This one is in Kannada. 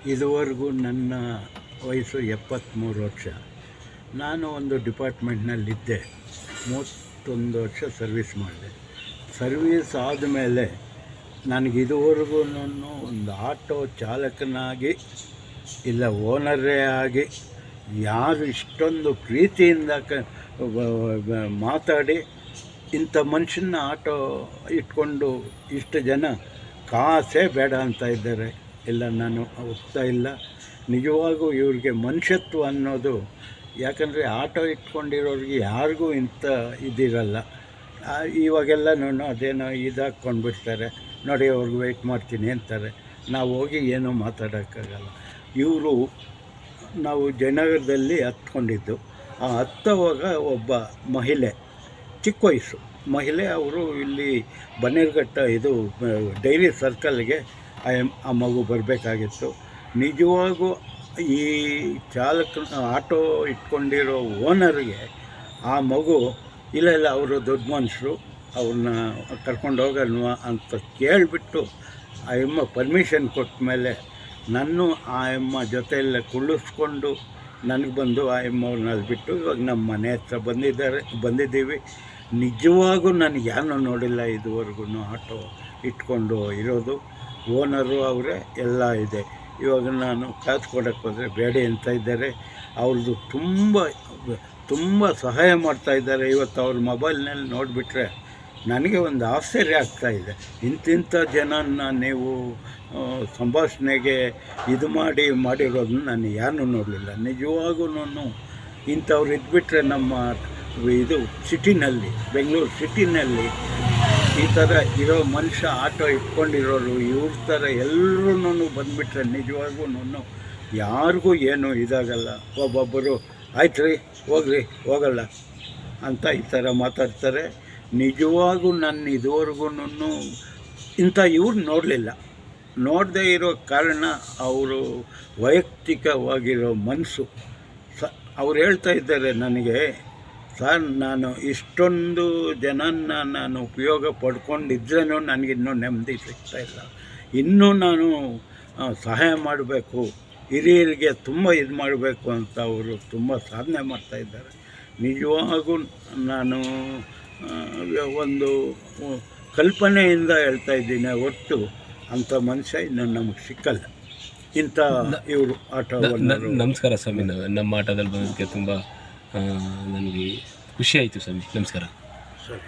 ಇದುವರೆಗೂ ನನ್ನ ವಯಸ್ಸು 73 ವರ್ಷ. ನಾನು ಒಂದು ಡಿಪಾರ್ಟ್ಮೆಂಟ್ನಲ್ಲಿದ್ದೆ. 31 ವರ್ಷ ಸರ್ವೀಸ್ ಮಾಡಿದೆ. ಸರ್ವೀಸ್ ಆದಮೇಲೆ ನನಗಿದುವರೆಗೂ ಒಂದು ಆಟೋ ಚಾಲಕನಾಗಿ ಇಲ್ಲ ಓನರೇ ಆಗಿ ಯಾರು ಇಷ್ಟೊಂದು ಪ್ರೀತಿಯಿಂದ ಮಾತಾಡಿ ಇಂಥ ಮನುಷ್ಯನ ಆಟೋ ಇಟ್ಕೊಂಡು ಇಷ್ಟು ಜನ ಕಾಸೇ ಬೇಡ ಅಂತ ಇದ್ದಾರೆ. ಇಲ್ಲ, ನಾನು ಒಪ್ತಾ ಇಲ್ಲ. ನಿಜವಾಗೂ ಇವ್ರಿಗೆ ಮನುಷ್ಯತ್ವ ಅನ್ನೋದು, ಯಾಕಂದರೆ ಆಟೋ ಇಟ್ಕೊಂಡಿರೋರಿಗೆ ಯಾರಿಗೂ ಇಂಥ ಇದಿರಲ್ಲ. ಇವಾಗೆಲ್ಲನೂ ಅದೇನೋ ಇದಾಕ್ಕೊಂಡ್ಬಿಡ್ತಾರೆ, ನೋಡಿ ಅವ್ರಿಗೆ ವೆಯ್ಟ್ ಮಾಡ್ತೀನಿ ಅಂತಾರೆ. ನಾವು ಹೋಗಿ ಏನೂ ಮಾತಾಡೋಕ್ಕಾಗಲ್ಲ. ಇವರು ನಾವು ಜಯನಗರದಲ್ಲಿ ಹತ್ಕೊಂಡಿದ್ದು. ಆ ಹತ್ತುವಾಗ ಒಬ್ಬ ಮಹಿಳೆ, ಚಿಕ್ಕ ವಯಸ್ಸು ಮಹಿಳೆ, ಅವರು ಇಲ್ಲಿ ಬನ್ನೇರುಘಟ್ಟ ಇದು ಡೈರಿ ಸರ್ಕಲ್ಗೆ ಆ ಮಗು ಬರಬೇಕಾಗಿತ್ತು. ನಿಜವಾಗೂ ಈ ಆಟೋ ಇಟ್ಕೊಂಡಿರೋ ಓನರ್ಗೆ ಆ ಮಗು ಇಲ್ಲ ಅವರು ದೊಡ್ಡ ಮನುಷ್ಯರು, ಅವ್ರನ್ನ ಕರ್ಕೊಂಡು ಹೋಗೋಣ ಅಂತ ಕೇಳಿಬಿಟ್ಟು ಆ ಅಮ್ಮ ಪರ್ಮಿಷನ್ ಕೊಟ್ಟ ಮೇಲೆ ನಾನು ಆ ಅಮ್ಮ ಜೊತೆಯಲ್ಲೇ ಕುಳ್ಳಿಸ್ಕೊಂಡು ನನಗೆ ಬಂದು ಆ ಅಮ್ಮವ್ರನ್ನ ಅಲ್ಲಿ ಬಿಟ್ಟು ಇವಾಗ ನಮ್ಮ ಮನೆ ಹತ್ರ ಬಂದಿದ್ದೀವಿ. ನಿಜವಾಗೂ ನನಗೆ ಯಾರನ್ನೂ ನೋಡಿಲ್ಲ ಇದುವರೆಗೂ ಆಟೋ ಇಟ್ಕೊಂಡು ಇರೋದು. ಓನರು ಅವರೇ, ಎಲ್ಲ ಇದೆ. ಇವಾಗ ನಾನು ಕಾಸು ಕೊಡೋಕ್ಕೆ ಹೋದರೆ ಬೇಡಿ ಅಂತ ಇದ್ದಾರೆ. ಅವ್ರದ್ದು ತುಂಬ ಸಹಾಯ ಮಾಡ್ತಾಯಿದ್ದಾರೆ. ಇವತ್ತು ಅವ್ರ ಮೊಬೈಲ್ನಲ್ಲಿ ನೋಡಿಬಿಟ್ರೆ ನನಗೆ ಒಂದು ಆಶ್ಚರ್ಯ ಆಗ್ತಾಯಿದೆ. ಇಂತಿಂಥ ಜನನ ನೀವು ಸಂಭಾಷಣೆಗೆ ಇದು ಮಾಡಿರೋದನ್ನ ನಾನು ಯಾರನ್ನೂ ನೋಡಲಿಲ್ಲ. ನಿಜವಾಗೂ ಇಂಥವ್ರು ಇದ್ಬಿಟ್ರೆ ನಮ್ಮ ಇದು ಸಿಟಿನಲ್ಲಿ, ಬೆಂಗಳೂರು ಸಿಟಿನಲ್ಲಿ ಈ ಥರ ಇರೋ ಮನುಷ್ಯ ಆಟೋ ಇಟ್ಕೊಂಡಿರೋರು ಇವ್ರ ಥರ ಎಲ್ಲರೂ ಬಂದುಬಿಟ್ರೆ ನಿಜವಾಗೂ ಯಾರಿಗೂ ಏನೂ ಇದಾಗಲ್ಲ. ಒಬ್ಬೊಬ್ಬರು ಆಯ್ತು ರೀ ಹೋಗ್ರಿ ಹೋಗಲ್ಲ ಅಂತ ಈ ಥರ ಮಾತಾಡ್ತಾರೆ. ನಿಜವಾಗೂ ನನ್ನ ಇದುವರೆಗೂ ಇಂಥ ಇವ್ರು ನೋಡದೇ ಇರೋ ಕಾರಣ ಅವರು ವೈಯಕ್ತಿಕವಾಗಿರೋ ಮನಸ್ಸು. ಅವ್ರು ಹೇಳ್ತಾ ಇದ್ದಾರೆ ನನಗೆ, ಸರ್ ನಾನು ಇಷ್ಟೊಂದು ಜನನ ನಾನು ಉಪಯೋಗ ಪಡ್ಕೊಂಡಿದ್ರೇನೂ ನನಗಿನ್ನೂ ನೆಮ್ಮದಿ ಸಿಗ್ತಾಯಿಲ್ಲ. ಇನ್ನೂ ನಾನು ಸಹಾಯ ಮಾಡಬೇಕು, ಹಿರಿಯರಿಗೆ ತುಂಬ ಇದು ಮಾಡಬೇಕು ಅಂತ ಅವರು ತುಂಬ ಸಾಧನೆ ಮಾಡ್ತಾಯಿದ್ದಾರೆ. ನಿಜವಾಗೂ ನಾನು ಒಂದು ಕಲ್ಪನೆಯಿಂದ ಹೇಳ್ತಾ ಇದ್ದೀನಿ ಹೊರತು ಅಂಥ ಮನುಷ್ಯ ಇನ್ನು ನಮಗೆ ಸಿಕ್ಕಲ್ಲ. ಇಂಥ ಇವರು ಆಟೋವನ್ನು. ನಮಸ್ಕಾರ ಸ್ವಾಮಿ, ನಮ್ಮ ಆಟೋದಲ್ಲಿ ಬಂದಕ್ಕೆ ತುಂಬ ನನಗೆ ಖುಷಿ ಆಯಿತು ಸ್ವಾಮಿ. ನಮಸ್ಕಾರ. ಸರಿ.